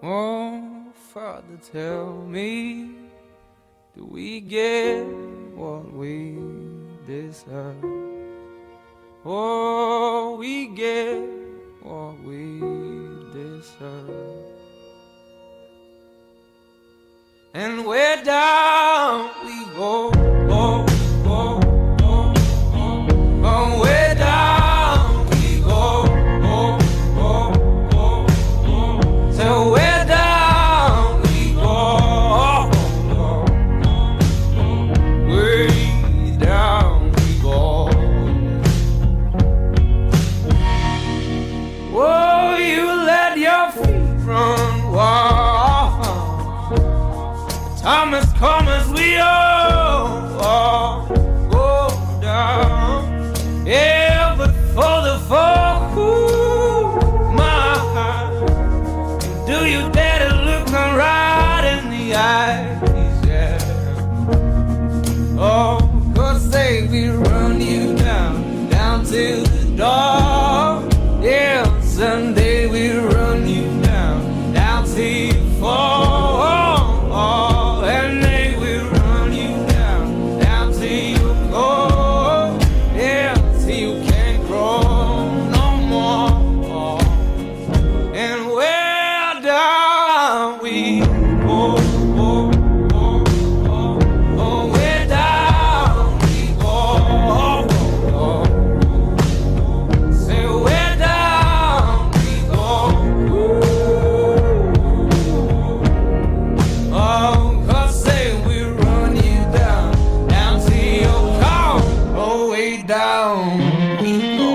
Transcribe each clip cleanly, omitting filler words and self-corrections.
Oh, Father, tell me, do we get what we deserve? Oh, we get what we deserve. And where down we go, oh, oh, oh, oh, oh, where down we go, oh, oh, oh, oh, so where down we go, oh, oh, oh, way down we go. Oh, you let your feet run wild. Time has come as we all go down. Yeah, but for the fall, ooh, my heart, do you dare to look them right in the eyes? Yeah. Oh, 'cause they will run you down to the door. Yeah, someday we'll run you down till you fall. And they will run you down till you go. Yeah, till you can't grow no more. And where down we go, oh, oh, oh, oh, where down we go, oh, oh, oh. Say where down we go, oh. Down we go.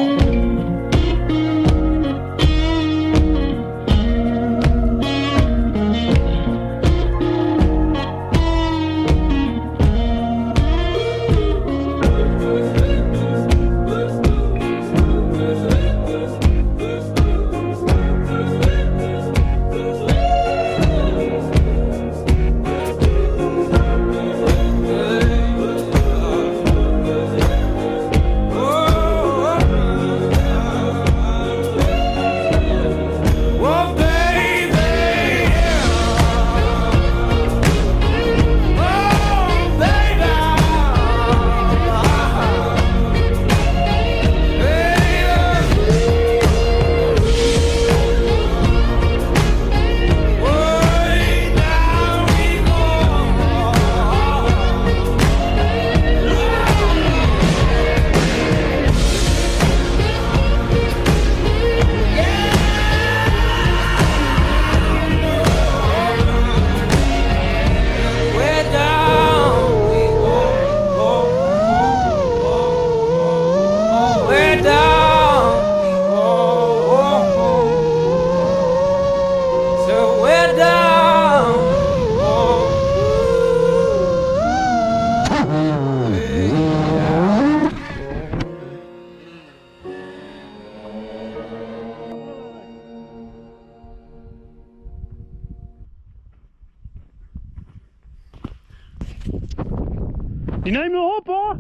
Die nemen me op hoor!